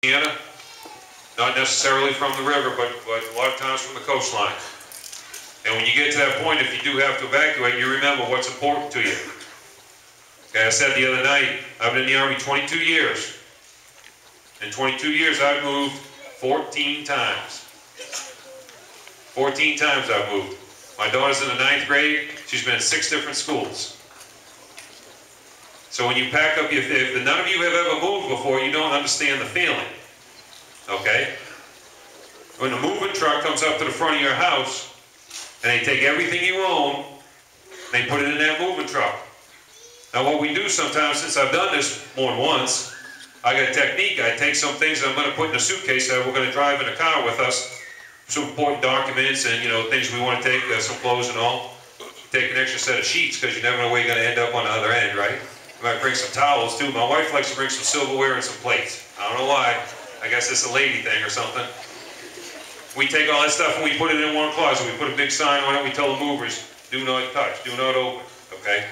Indiana, not necessarily from the river, but a lot of times from the coastline. And when you get to that point, if you do have to evacuate, you remember what's important to you. Okay, I said the other night, I've been in the Army 22 years. In 22 years, I've moved 14 times. 14 times I've moved. My daughter's in the 9th grade. She's been in 6 different schools. So when you pack up, if none of you have ever moved before, you don't understand the feeling. Okay? When the moving truck comes up to the front of your house, and they take everything you own, and they put it in that moving truck. Now what we do sometimes, since I've done this more than once, I got a technique. I take some things that I'm going to put in a suitcase that we're going to drive in a car with us, some important documents and, you know, things we want to take, some clothes and all. Take an extra set of sheets because you never know where you're going to end up on the other end, right? You might bring some towels too. My wife likes to bring some silverware and some plates. I don't know why. I guess it's a lady thing or something. We take all that stuff and we put it in one closet. We put a big sign on it. We tell the movers, do not touch, do not open, okay?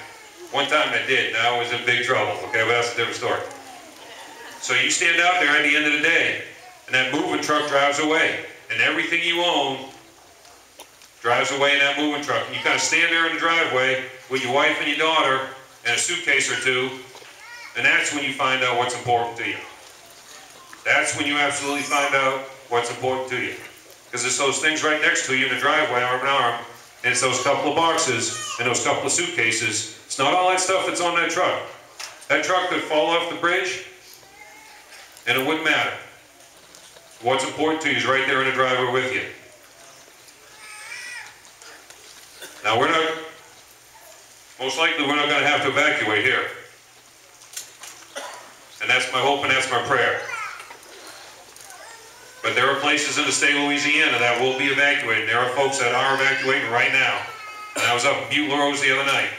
One time I did. Now I was in big trouble, okay? But that's a different story. So you stand out there at the end of the day, and that moving truck drives away. And everything you own drives away in that moving truck. And you kind of stand there in the driveway with your wife and your daughter and a suitcase or two, and that's when you find out what's important to you. That's when you absolutely find out what's important to you. Because it's those things right next to you in the driveway, arm in arm, and it's those couple of boxes and those couple of suitcases. It's not all that stuff that's on that truck. That truck could fall off the bridge, and it wouldn't matter. What's important to you is right there in the driveway with you. Now most likely we're not going to have to evacuate here. And that's my hope and that's my prayer. But there are places in the state of Louisiana that will be evacuated. There are folks that are evacuating right now. And I was up in Butte La Rose the other night.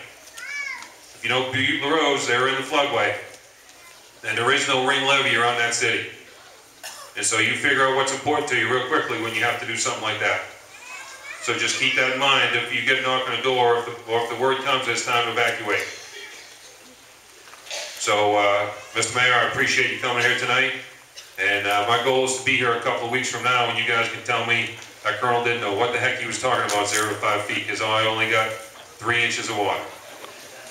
If you know Butte La Rose, they're in the floodway. And there is no ring levee around that city. And so you figure out what's important to you real quickly when you have to do something like that. So just keep that in mind if you get a knock on the door, or if the word comes it's time to evacuate. So, Mr. Mayor, I appreciate you coming here tonight. And my goal is to be here a couple of weeks from now when you guys can tell me that Colonel didn't know what the heck he was talking about 0 to 5 feet, because I only got 3 inches of water.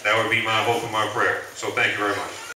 That would be my hope and my prayer. So thank you very much.